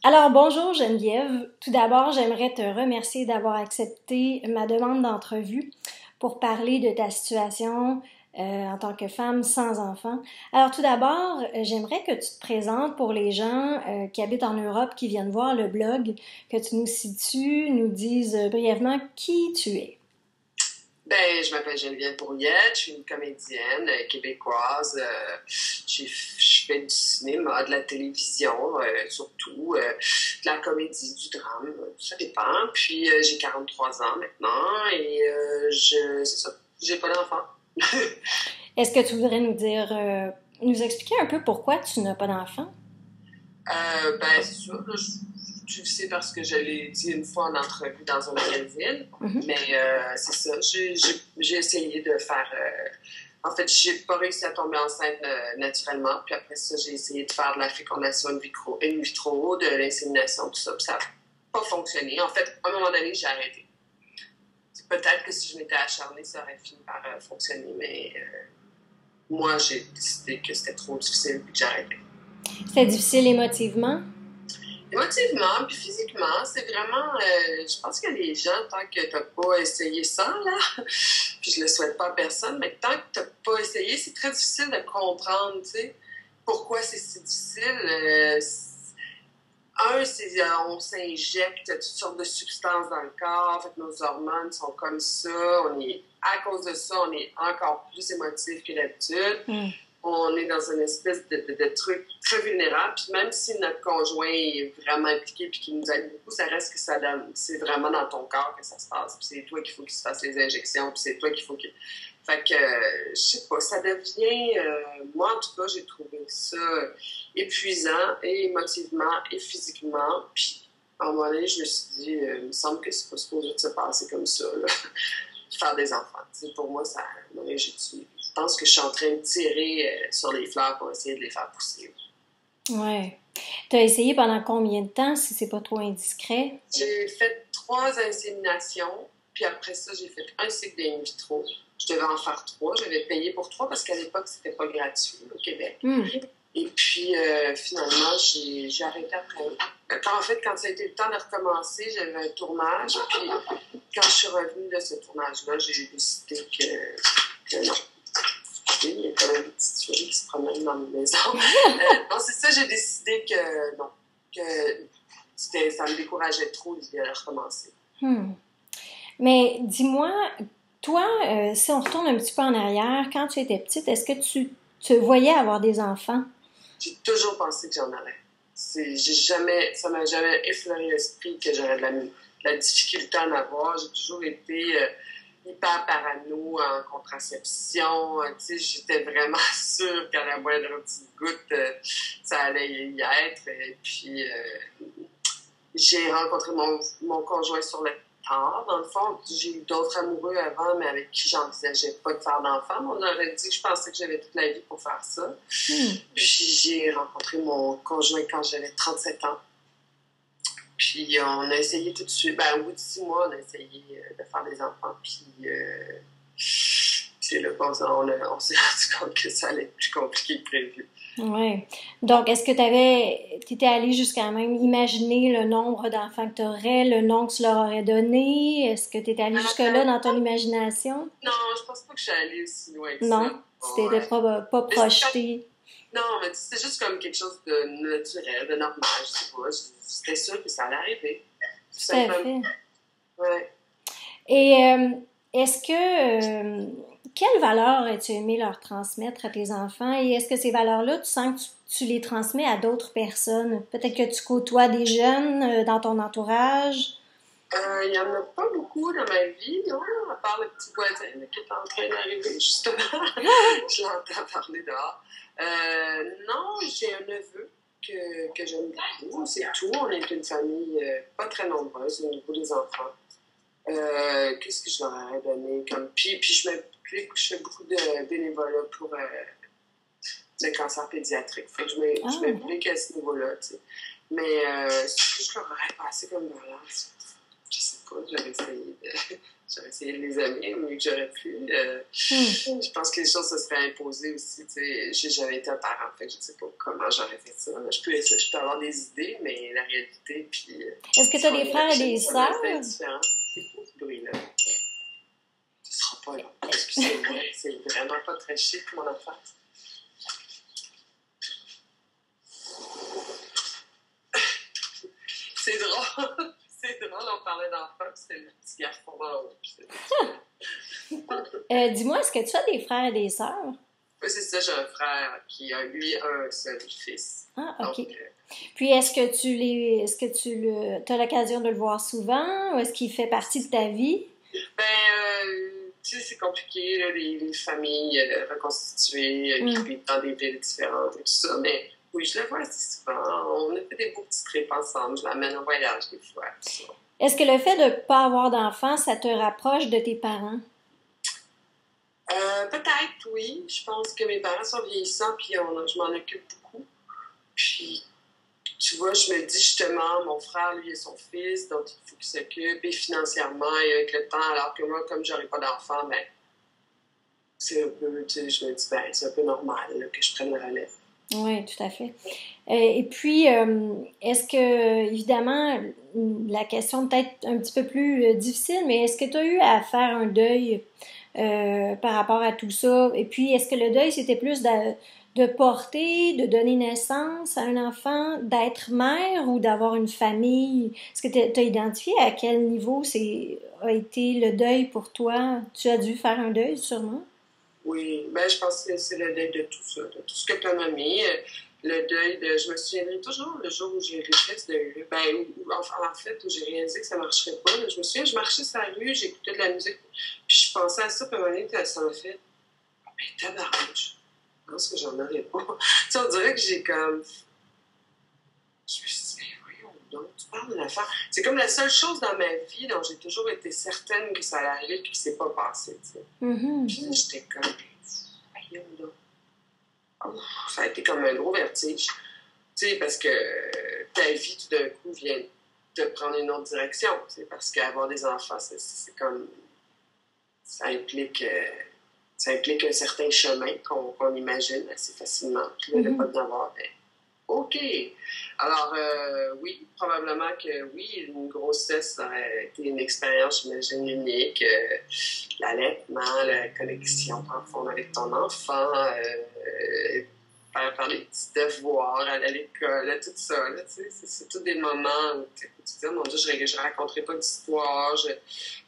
Alors, bonjour Geneviève. Tout d'abord, j'aimerais te remercier d'avoir accepté ma demande d'entrevue pour parler de ta situation en tant que femme sans enfant. Alors, tout d'abord, j'aimerais que tu te présentes pour les gens qui habitent en Europe, qui viennent voir le blog, que tu nous situes, nous dises brièvement qui tu es. Ben, je m'appelle Geneviève Brouillette, je suis une comédienne québécoise. Je fais du cinéma, de la télévision, surtout, de la comédie, du drame, ça dépend. Puis j'ai 43 ans maintenant et c'est ça, j'ai pas d'enfant. Est-ce que tu voudrais nous dire, nous expliquer un peu pourquoi tu n'as pas d'enfant? Ben, c'est sûr, là, tu le sais parce que je l'ai dit une fois en entrevue dans un magazine, mais c'est ça, j'ai essayé de faire... en fait, j'ai pas réussi à tomber enceinte naturellement, puis après ça, j'ai essayé de faire de la fécondation in vitro, de l'insémination, tout ça, puis ça n'a pas fonctionné. En fait, à un moment donné, j'ai arrêté. Peut-être que si je m'étais acharnée, ça aurait fini par fonctionner, mais moi, j'ai décidé que c'était trop difficile, puis que j'arrêtais. C'était difficile émotivement? Émotivement, puis physiquement, c'est vraiment... je pense que les gens, tant que t'as pas essayé ça, là, puis je le souhaite pas à personne, mais tant que t'as pas essayé, c'est très difficile de comprendre, tu sais, pourquoi c'est si difficile. C'est on s'injecte toutes sortes de substances dans le corps, en fait, nos hormones sont comme ça, à cause de ça, on est encore plus émotif que d'habitude. On est dans une espèce de truc très vulnérable. Puis même si notre conjoint est vraiment impliqué puis qu'il nous aide beaucoup, ça reste que c'est vraiment dans ton corps que ça se passe. Puis c'est toi qu'il faut qu'il se fasse les injections. Puis c'est toi qu'il faut que... Fait que, je sais pas, ça devient... moi, en tout cas, j'ai trouvé ça épuisant, et émotivement, et physiquement. Puis, à un moment donné, je me suis dit, il me semble que c'est pas supposé de se passer comme ça, là. Faire des enfants. T'sais, pour moi, ça... Je pense que je suis en train de tirer sur les fleurs pour essayer de les faire pousser. Ouais. Tu as essayé pendant combien de temps, si c'est pas trop indiscret? J'ai fait 3 inséminations, puis après ça, j'ai fait un cycle in vitro. Je devais en faire 3. J'avais payé pour 3 parce qu'à l'époque, c'était pas gratuit au Québec. Et puis, finalement, j'ai arrêté après. Quand ça a été le temps de recommencer, j'avais un tournage. Puis, quand je suis revenue de ce tournage-là, j'ai décidé que non. Il y a quand même des petites souris qui se promènent dans la maison. Non, c'est ça, j'ai décidé que non. Ça me décourageait trop l'idée de recommencer. Mais dis-moi, toi, si on retourne un petit peu en arrière, quand tu étais petite, est-ce que tu te voyais avoir des enfants? J'ai toujours pensé que j'en aurais. Ça m'a jamais effleuré l'esprit que j'aurais de la difficulté à en avoir. J'ai toujours été hyper parano en contraception. Tu sais, j'étais vraiment sûre qu'à la moindre petite goutte, ça allait y être. Et puis, j'ai rencontré mon conjoint sur le tard. Dans le fond, j'ai eu d'autres amoureux avant, mais avec qui j'envisageais pas de faire d'enfant. On aurait dit que je pensais que j'avais toute la vie pour faire ça. Puis j'ai rencontré mon conjoint quand j'avais 37 ans. Puis on a essayé tout de suite. Ben, au bout de 6 mois, on a essayé de faire des enfants. Puis là, on s'est rendu compte que ça allait être plus compliqué que prévu. Oui. Donc, est-ce que tu étais allée jusqu'à même imaginer le nombre d'enfants que tu aurais, le nom que tu leur aurais donné? Est-ce que tu étais allée jusque-là dans ton imagination? Non, je pense pas que je suis allée aussi loin que ça. Non? Tu t'étais pas projetée? Non, mais c'est juste comme quelque chose de naturel, de normal, je sais pas. C'était sûr que ça allait arriver. Tout à fait. Ouais. Et est-ce que... quelles valeurs as-tu aimé leur transmettre à tes enfants? Et est-ce que ces valeurs-là, tu sens que tu les transmets à d'autres personnes? Peut-être que tu côtoies des jeunes dans ton entourage? Il n'y en a pas beaucoup dans ma vie, non? À part le petit voisin qui est en train d'arriver, justement. Je l'entends parler dehors. Non, j'ai un neveu que j'aime beaucoup, c'est tout. On est une famille pas très nombreuse au niveau des enfants. Qu'est-ce que je leur aurais donné comme... Puis je fais beaucoup de bénévolat pour le cancer pédiatrique. Fait que je m'implique à ce niveau-là, tu sais. Mais ce que je leur aurais passé comme balance, je sais pas, j'aurais essayé de les aimer au mieux que j'aurais pu. Je pense que les choses se seraient imposées aussi. J'ai jamais été un parent, fait que je sais pas comment j'aurais fait ça. Je peux avoir des idées, mais la réalité, puis... Est-ce que tu as des frères et des sœurs? C'est quoi ce bruit-là? Ce sera pas long. Excusez-moi, c'est vraiment pas très chic, mon enfant. C'est drôle. C'est drôle, on parlait d'enfants, c'est le petit garçon dans l'autre. Dis-moi, est-ce que tu as des frères et des sœurs? Oui, c'est ça, j'ai un frère qui a, lui, un seul fils. Ah, OK. Donc, puis, est-ce que tu as l'occasion de le voir souvent? Ou est-ce qu'il fait partie de ta vie? Tu sais, c'est compliqué, là, les familles reconstituées qui vivent dans des villes différentes et tout ça, mais oui, je le vois assez souvent. On a fait des beaux petits trips ensemble. Je l'amène en voyage des fois. Est-ce que le fait de ne pas avoir d'enfants, ça te rapproche de tes parents? Peut-être, oui. Je pense que mes parents sont vieillissants, puis je m'en occupe beaucoup. Puis, tu vois, je me dis justement, mon frère, lui, a son fils, donc il faut qu'il s'occupe, et financièrement, et avec le temps, alors que moi, comme j'aurais pas d'enfant, ben, c'est un peu, tu sais, je me dis, ben, c'est un peu normal là, que je prenne le relais. Oui, tout à fait. Et puis, est-ce que, évidemment, la question peut-être un petit peu plus difficile, mais est-ce que tu as eu à faire un deuil par rapport à tout ça? Et puis, est-ce que le deuil, c'était plus de porter, de donner naissance à un enfant, d'être mère ou d'avoir une famille? Est-ce que tu as identifié à quel niveau a été le deuil pour toi? Tu as dû faire un deuil, sûrement? Oui, ben je pense que c'est le deuil de tout ça, de tout ce que tu as nommé. Le deuil de... Je me souviendrai toujours le jour où j'ai réussi ce deuil-là. Ben, en fait, où j'ai réalisé que ça ne marcherait pas. Là. Je me souviens, je marchais sur la rue, j'écoutais de la musique, puis je pensais à ça, puis à un moment donné, ça m'a fait... Ben, tabarnouche, je pense que j'en aurais pas. Tu sais, on dirait que j'ai comme... Je me suis dit, ben voyons donc, tu parles d'une affaire... C'est comme la seule chose dans ma vie dont j'ai toujours été certaine que ça allait arriver, puis que c'est pas passé, tu sais. Mm-hmm. Puis j'étais comme... Voyons donc. Ça a été comme un gros vertige. Tu sais, parce que ta vie, tout d'un coup, vient te prendre une autre direction. Parce qu'avoir des enfants, c'est comme... Ça implique un certain chemin qu'on imagine assez facilement. Puis là, le pas d'avoir, ben, OK. Alors, oui, probablement que oui, une grossesse, ça aurait été une expérience, j'imagine, unique. L'allaitement, la connexion profonde avec ton enfant, faire des petits devoirs, aller à l'école, tout ça. Là, c'est tous des moments où tu dis, mon Dieu, je ne raconterai pas d'histoire,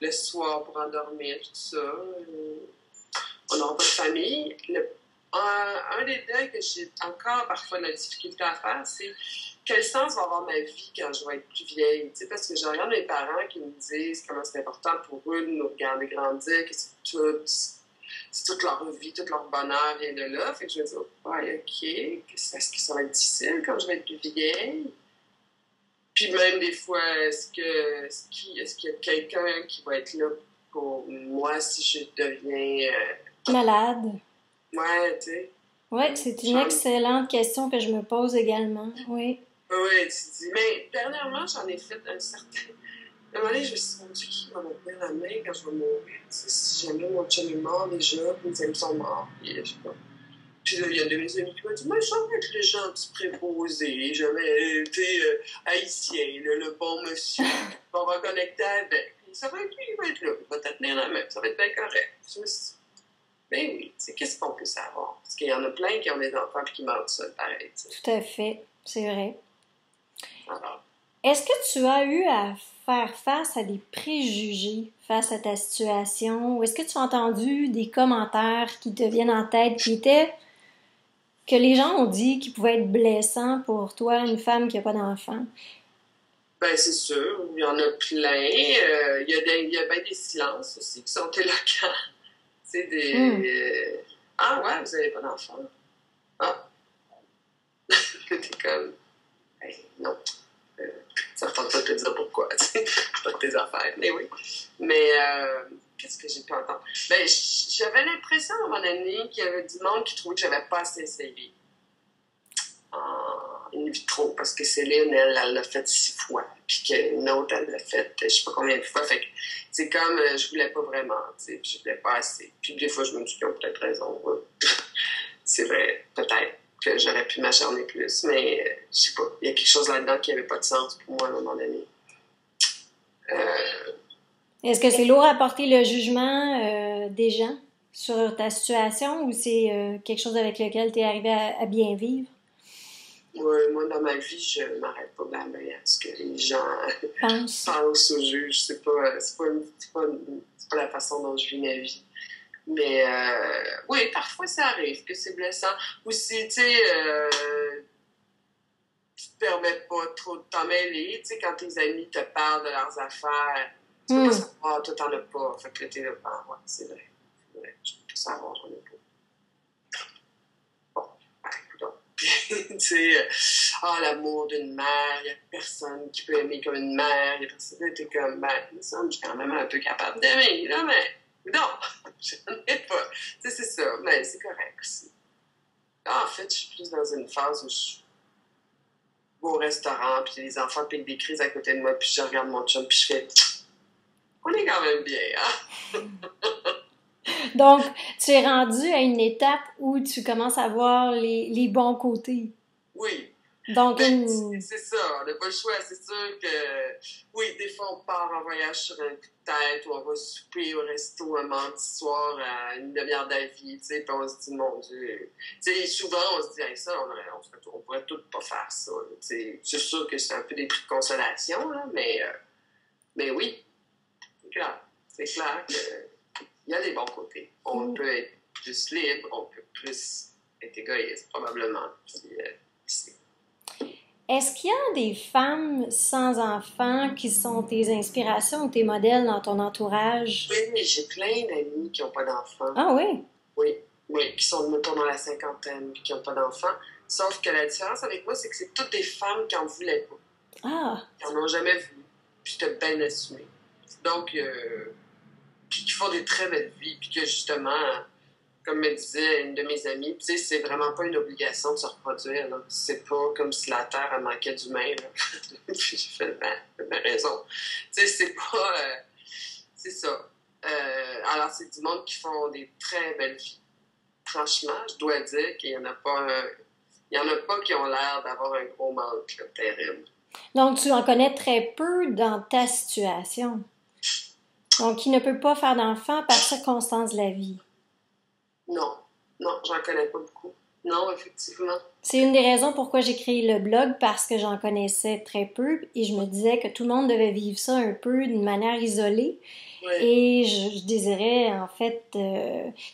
le soir pour endormir, tout ça. On n'aura pas de famille. Un des deuils que j'ai encore parfois de la difficulté à faire, c'est quel sens va avoir ma vie quand je vais être plus vieille. Parce que je regarde mes parents qui me disent comment c'est important pour eux de nous regarder grandir, que c'est toute leur vie, tout leur bonheur vient de là. Fait que je me dis, oh, ouais, OK, est-ce que ça va être difficile quand je vais être plus vieille? Puis même des fois, est-ce qu'il y a quelqu'un qui va être là pour moi si je deviens... malade? Ouais, tu sais. Oui, c'est une excellente question que je me pose également, oui. Oui, tu te dis, mais dernièrement, j'en ai fait un certain... À un moment donné, je me suis dit, mon Dieu, qui va me tenir la main quand je vais mourir? Si jamais mon chum est mort déjà, mes amis sont morts, puis je sais pas. Puis là, il y a de mes amis qui m'ont dit, mais ça va être le gentil préposé, jamais été haïtien, le bon monsieur, on va connecter avec. Puis ça va être lui, il va être là, il va te tenir la main, ça va être bien correct. Je me suis dit, ben oui, qu'est-ce qu'on peut savoir? Parce qu'il y en a plein qui ont des enfants et qui meurent seuls, pareil. T'sais. Tout à fait, c'est vrai. Alors. Est-ce que tu as eu à faire face à des préjugés face à ta situation? Ou est-ce que tu as entendu des commentaires qui te viennent en tête que les gens ont dit qui pouvaient être blessants pour toi, une femme qui n'a pas d'enfant? Ben, c'est sûr, il y en a plein. Il y a bien des silences aussi qui sont éloquents. C'est des... Ah ouais, vous n'avez pas d'enfant? Ah. T'es comme... Ben, non. Ça ne tente pas de te dire pourquoi, tu sais. Pas de tes affaires, mais oui. Mais qu'est-ce que j'ai pas entendu? Ben, j'avais l'impression à un moment donné qu'il y avait du monde qui trouvait que j'avais pas assez essayé. In vitro, parce que Céline, elle l'a fait 6 fois. puis qu'une autre, elle l'a fait, je sais pas combien de fois. Fait que c'est comme, je voulais pas vraiment, tu sais, puis je voulais pas assez. Puis des fois, je me dis qu'ils ont peut-être raison. C'est vrai, peut-être que j'aurais pu m'acharner plus, mais je sais pas. Il y a quelque chose là-dedans qui avait pas de sens pour moi à un moment donné. Est-ce que c'est lourd à porter le jugement des gens sur ta situation ou c'est quelque chose avec lequel tu es arrivé à bien vivre? Ouais, moi, dans ma vie, je m'arrête pas bien à ce que les gens pensent ou jugent. C'est pas la façon dont je vis ma vie. Mais oui, parfois ça arrive que c'est blessant. Ou si, tu sais, tu te permets pas trop de t'en mêler. Tu sais, quand tes amis te parlent de leurs affaires, tu peux pas savoir, toi t'en as pas. Fait que là, t'es là, ah ouais, c'est vrai. Je peux pas savoir, j'en ai pas. Bon, ben, écoute. Tu sais, l'amour d'une mère, il n'y a personne qui peut aimer comme une mère. Il y a personne qui était comme, ben, il me semble que je suis quand même un peu capable d'aimer, là, mais non, j'en ai pas. Tu sais, c'est ça, mais c'est correct aussi. Là, en fait, je suis plus dans une phase où je vais au restaurant, puis les enfants piquent des crises à côté de moi, puis je regarde mon chum, puis je fais, on est quand même bien, hein? Donc, tu es rendu à une étape où tu commences à voir les bons côtés. Oui. Donc, c'est ça, on n'a pas le choix. C'est sûr que, oui, des fois, on part en voyage sur un coup de tête ou on va souper au resto un mardi soir à une demi-heure d'avis, tu sais, puis on se dit, mon Dieu. Tu sais, souvent, on se dit, hey, ça, on pourrait tous pas faire ça. Tu sais, c'est sûr que c'est un peu des prix de consolation, là, mais oui, c'est clair. C'est clair qu'il y a des bons côtés. On peut être plus libre, on peut plus être égoïste, probablement. Puis, est-ce qu'il y a des femmes sans enfants qui sont tes inspirations ou tes modèles dans ton entourage? Oui, j'ai plein d'amis qui n'ont pas d'enfants. Ah oui? Oui, qui sont mettons, dans la cinquantaine et qui n'ont pas d'enfants. Sauf que la différence avec moi, c'est que c'est toutes des femmes qui n'en voulaient pas. Ah! Qui n'en ont jamais voulu. Puis c'était bien assumé. Donc, puis qui font des très belles vies. Puis que justement, comme me disait une de mes amies, tu sais, c'est vraiment pas une obligation de se reproduire. Là. C'est pas comme si la Terre elle manquait d'humains. Puis j'ai fait, ben raison. Tu sais, c'est pas... c'est ça. Alors, c'est du monde qui font des très belles vies. Franchement, je dois dire qu'il y en a pas il y en a pas qui ont l'air d'avoir un gros manque là, terrible. Donc, tu en connais très peu dans ta situation. Donc, qui ne peut pas faire d'enfant par circonstance de la vie. Non, j'en connais pas beaucoup. Non, effectivement. C'est une des raisons pourquoi j'ai créé le blog, parce que j'en connaissais très peu et je me disais que tout le monde devait vivre ça un peu d'une manière isolée. Oui. Et je désirais, en fait,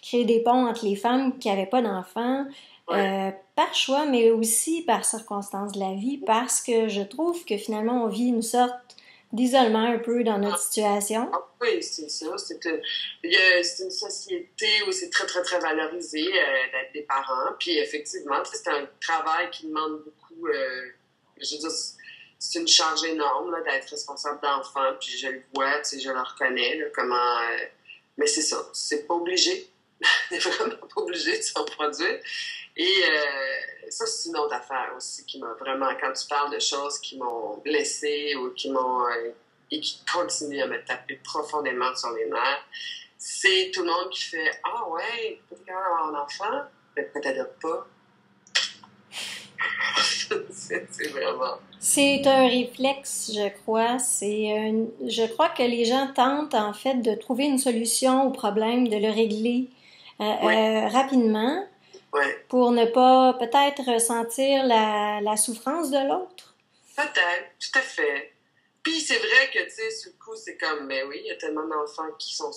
créer des ponts entre les femmes qui n'avaient pas d'enfants, par choix, mais aussi par circonstance de la vie, parce que je trouve que finalement, on vit une sorte d'isolement un peu dans notre situation. Ah, oui, c'est ça. C'est une société où c'est très, très, très valorisé d'être des parents. Puis effectivement, c'est un travail qui demande beaucoup, je veux dire, c'est une charge énorme là, d'être responsable d'enfants. Puis je le vois, tu sais, je le reconnais, là, comment... mais c'est ça, c'est pas obligé. C'est vraiment pas obligé de s'en produire. Et ça, c'est une autre affaire aussi qui m'a vraiment... Quand tu parles de choses qui m'ont blessée ou qui m'ont... et qui continuent à me taper profondément sur les nerfs, c'est tout le monde qui fait « Ah ouais, peut-être quand même avoir un enfant, mais peut-être pas. » C'est vraiment... C'est un réflexe, je crois. Je crois que les gens tentent, en fait, de trouver une solution au problème, de le régler rapidement pour ne pas, peut-être, ressentir la souffrance de l'autre. Peut-être, tout à fait. Puis c'est vrai que, tu sais, sur le coup, c'est comme, mais oui, il y a tellement d'enfants qui sont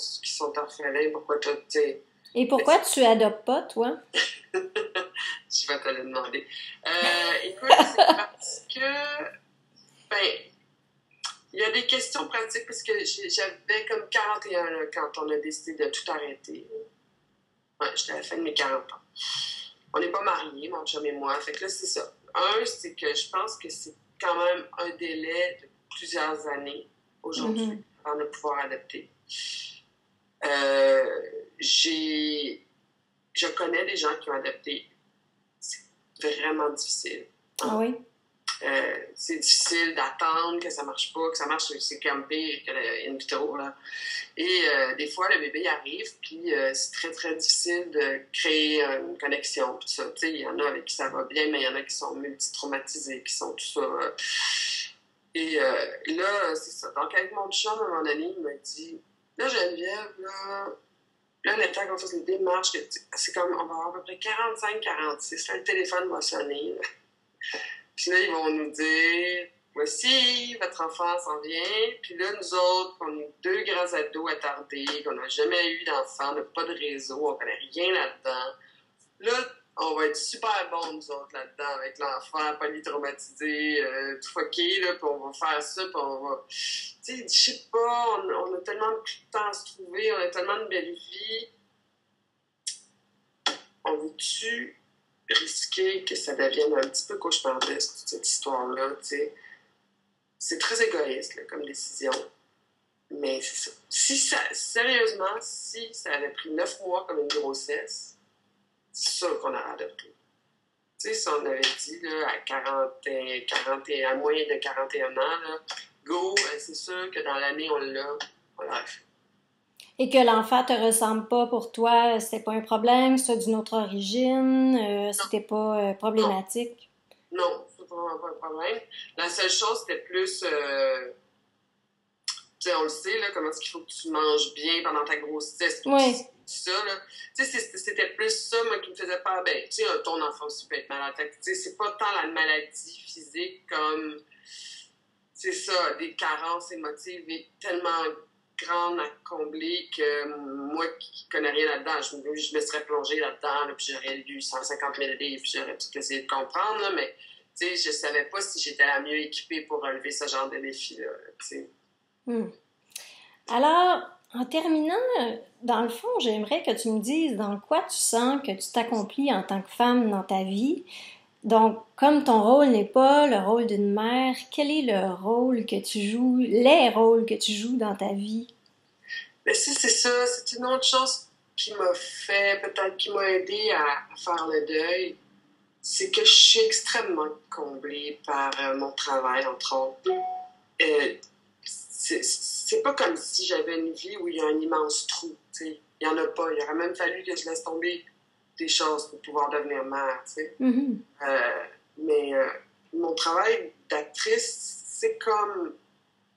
orphelins, pourquoi toi, tu sais... Et pourquoi tu adoptes pas, toi? Je vais te le demander. Écoute, c'est parce que, ben, il y a des questions pratiques, parce que j'avais comme 41 là, quand on a décidé de tout arrêter. Ouais, j'étais à la fin de mes 40 ans. On n'est pas mariés, mon chum et moi. Fait que là, c'est ça. Un, c'est que je pense que c'est quand même un délai de plusieurs années aujourd'hui avant de pouvoir adopter. Je connais des gens qui ont adopté. C'est vraiment difficile. Ah oui? C'est difficile d'attendre que ça marche pas, que ça marche, c'est comme pire que le in vitro, là. Et des fois, le bébé arrive, puis c'est très, très difficile de créer une connexion, tout ça. Tu sais, il y en a avec qui ça va bien, mais il y en a qui sont multi-traumatisés, qui sont tout ça. Et là, c'est ça. Donc, avec mon chum, à un moment donné, il m'a dit, là, Geneviève, là, le temps qu'on fasse les démarches, c'est comme, on va avoir à peu près 45-46, là, le téléphone va sonner, là. Puis là, ils vont nous dire, voici, votre enfant s'en vient. Puis là, nous autres, on est 2 grands ados attardés, qu'on n'a jamais eu d'enfant, on n'a pas de réseau, on connaît rien là-dedans. Là, on va être super bons, nous autres, là-dedans, avec l'enfant polytraumatisé, tout fucké, là, puis on va faire ça, puis on va... Tu sais, je sais pas, on a tellement de temps à se trouver, on a tellement de belles vies. On veut-tu risquer que ça devienne un petit peu cauchemardesque, toute cette histoire-là, tu sais? C'est très égoïste, là, comme décision. Mais c'est ça. Sérieusement, si ça avait pris 9 mois comme une grossesse, c'est sûr qu'on aurait adopté. Tu sais, si on avait dit, là, à moins de 41 ans, là, go, c'est sûr que dans l'année, on l'aurait fait. Et que l'enfant te ressemble pas pour toi, c'était pas un problème, soit d'une autre origine, c'était pas problématique? Non, c'est vraiment pas un problème. La seule chose, c'était plus... tu sais, on le sait, là, comment est-ce qu'il faut que tu manges bien pendant ta grossesse. Oui. Ça, là. Tu sais, c'était plus ça, moi, qui me faisait peur. Ben, tu sais, ton enfant aussi peut être malade. Tu sais, c'est pas tant la maladie physique comme... C'est ça, des carences émotives et tellement grande à combler que moi qui connais rien là-dedans, je me serais plongée là-dedans, là, puis j'aurais lu 150 000 livres, puis j'aurais tout essayé de comprendre, là, mais tu sais, je savais pas si j'étais la mieux équipée pour relever ce genre de défi-là, tu sais. Alors, en terminant, dans le fond, j'aimerais que tu me dises dans quoi tu sens que tu t'accomplis en tant que femme dans ta vie. Donc, comme ton rôle n'est pas le rôle d'une mère, quel est le rôle que tu joues, les rôles que tu joues dans ta vie? Mais si c'est ça, c'est une autre chose qui m'a fait, peut-être qui m'a aidé à faire le deuil, c'est que je suis extrêmement comblée par mon travail, entre autres. C'est pas comme si j'avais une vie où il y a un immense trou, tu sais. Il y en a pas. Il aurait même fallu que je laisse tomber des choses pour pouvoir devenir mère, tu sais. Mm-hmm. Mais mon travail d'actrice, c'est comme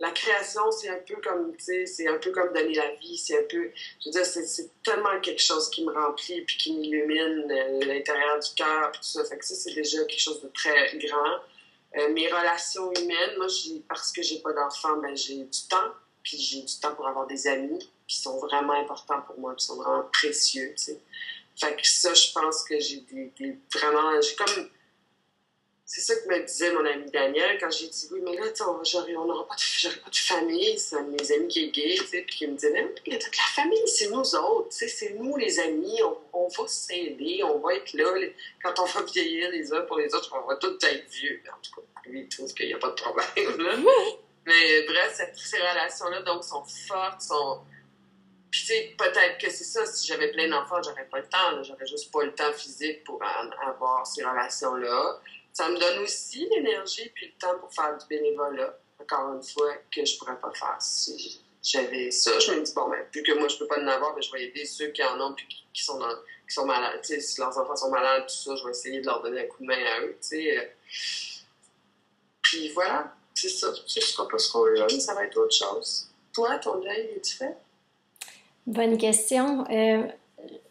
la création, c'est un peu comme, tu sais, c'est un peu comme donner la vie, c'est un peu, je veux dire, c'est tellement quelque chose qui me remplit puis qui m'illumine l'intérieur du cœur puis tout ça. Fait que ça, c'est déjà quelque chose de très grand. Mes relations humaines, moi, parce que j'ai pas d'enfants, ben j'ai du temps, puis j'ai du temps pour avoir des amis qui sont vraiment importants pour moi, qui sont vraiment précieux, tu sais. Fait que ça, je pense que j'ai vraiment... J'ai comme... C'est ça que me disait mon ami Daniel quand j'ai dit, oui, mais là, j'aurais pas de famille, c'est un de mes amis qui est gay, tu sais, puis qui me disait, mais la famille, c'est nous autres, tu sais, c'est nous les amis, on va s'aider, on va être là, quand on va vieillir les uns pour les autres, on va tous être vieux. En tout cas, lui, il trouve qu'il n'y a pas de problème, là. Mais bref, ces relations-là, donc, sont fortes, sont... Puis, tu sais, peut-être que c'est ça, si j'avais plein d'enfants, j'aurais pas le temps, là. J'aurais juste pas le temps physique pour avoir ces relations-là. Ça me donne aussi l'énergie puis le temps pour faire du bénévolat, encore une fois, que je pourrais pas faire si j'avais ça. Je me dis, bon, ben, vu que moi, je peux pas en avoir, ben, je vais aider ceux qui en ont puis qui sont malades. Tu sais, si leurs enfants sont malades, tout ça, je vais essayer de leur donner un coup de main à eux, tu sais. Puis voilà, c'est ça. Ce sera pas ce rôle-là, mais ça va être autre chose. Toi, ton deuil, est-tu fait? Bonne question. Je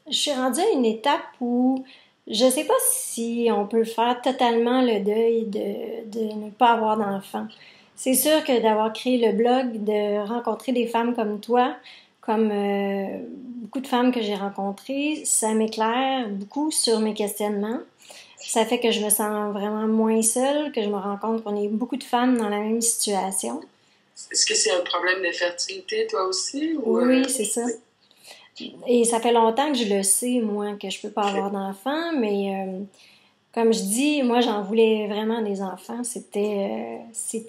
suis rendue à une étape où je ne sais pas si on peut faire totalement le deuil de ne pas avoir d'enfant. C'est sûr que d'avoir créé le blog, de rencontrer des femmes comme toi, comme beaucoup de femmes que j'ai rencontrées, ça m'éclaire beaucoup sur mes questionnements. Ça fait que je me sens vraiment moins seule, que je me rends compte qu'on est beaucoup de femmes dans la même situation. Est-ce que c'est un problème de fertilité, toi aussi? Ou, oui, c'est ça. Et ça fait longtemps que je le sais, moi, que je peux pas avoir d'enfants, mais comme je dis, moi, j'en voulais vraiment des enfants. C'était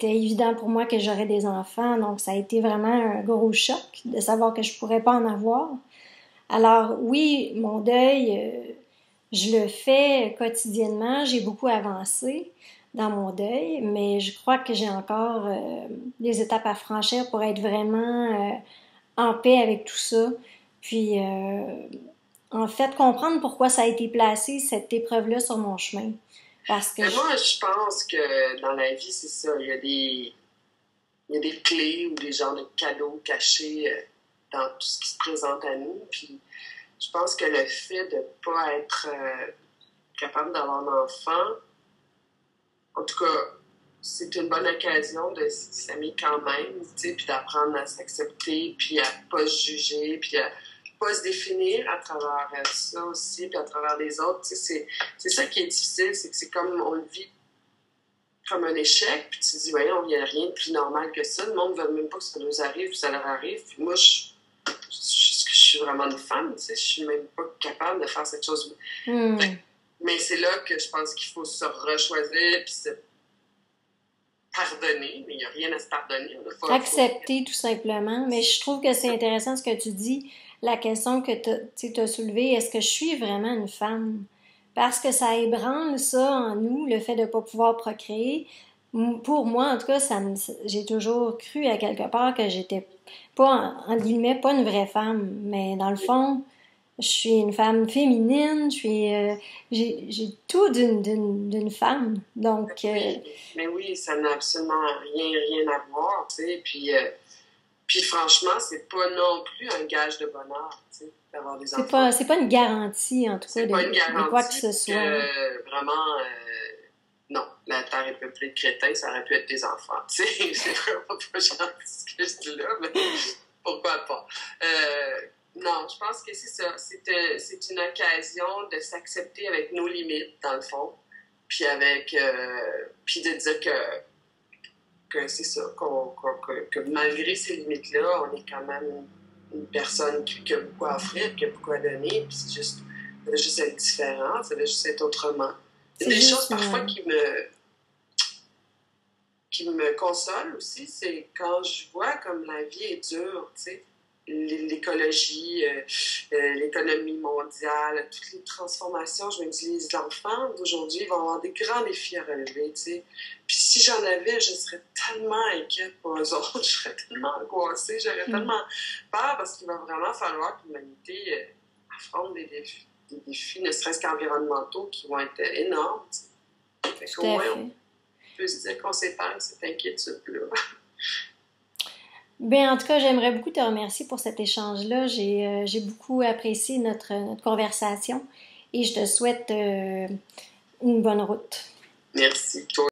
évident pour moi que j'aurais des enfants, donc ça a été vraiment un gros choc de savoir que je pourrais pas en avoir. Alors oui, mon deuil, je le fais quotidiennement, j'ai beaucoup avancé. dans mon deuil, mais je crois que j'ai encore des étapes à franchir pour être vraiment en paix avec tout ça. Puis, en fait, comprendre pourquoi ça a été placé, cette épreuve-là, sur mon chemin. Parce que Moi, je pense que dans la vie, c'est ça. Il y a des clés ou des genres de cadeaux cachés dans tout ce qui se présente à nous. Puis, je pense que le fait de ne pas être capable d'avoir un enfant, en tout cas, c'est une bonne occasion de s'aimer quand même, tu sais, puis d'apprendre à s'accepter, puis à pas se juger, puis à pas se définir à travers ça aussi, puis à travers les autres. Tu sais, c'est ça qui est difficile, c'est que c'est comme on le vit comme un échec, puis tu te dis, voyons, il n'y a rien de plus normal que ça. Le monde ne veut même pas que ça nous arrive, puis ça leur arrive. Puis moi, je suis vraiment une femme, tu sais, je suis même pas capable de faire cette chose. Mais c'est là que je pense qu'il faut se rechoisir, puis se pardonner, mais il n'y a rien à se pardonner. Accepter, tout simplement. Mais je trouve que c'est intéressant ce que tu dis, la question que tu as soulevée, est-ce que je suis vraiment une femme? Parce que ça ébranle ça en nous, le fait de ne pas pouvoir procréer. Pour moi, en tout cas, j'ai toujours cru à quelque part que j'étais pas, entre guillemets, pas une vraie femme. Mais dans le fond, je suis une femme féminine, j'ai tout d'une femme. Donc, mais oui, ça n'a absolument rien à voir, tu sais. Puis franchement, c'est pas non plus un gage de bonheur, tu sais, d'avoir des enfants. C'est pas une garantie, en tout cas, de quoi que ce soit. Vraiment, non, la Terre est peuplée de crétins, ça aurait pu être des enfants, tu sais. C'est vraiment pas gentil ce que je dis là, mais pourquoi pas. Non, je pense que c'est ça. C'est une occasion de s'accepter avec nos limites, dans le fond. Puis puis de dire que c'est ça, que malgré ces limites-là, on est quand même une personne qui a beaucoup à offrir, qui a beaucoup à donner. Puis ça doit juste être différent, ça doit juste être autrement. Il y a des choses parfois qui me consolent aussi, c'est quand je vois comme la vie est dure, tu sais. L'écologie, l'économie mondiale, toutes les transformations, je me dis, les enfants d'aujourd'hui vont avoir des grands défis à relever, tu sais. Puis si j'en avais, je serais tellement inquiète pour eux autres, je serais tellement angoissée, j'aurais tellement peur parce qu'il va vraiment falloir que l'humanité affronte des défis, ne serait-ce qu'environnementaux, qui vont être énormes, tu sais. Fait qu'au moins, on peut se dire qu'on s'épargne cette inquiétude-là. Bien, en tout cas, j'aimerais beaucoup te remercier pour cet échange-là. J'ai beaucoup apprécié notre conversation et je te souhaite une bonne route. Merci. Toi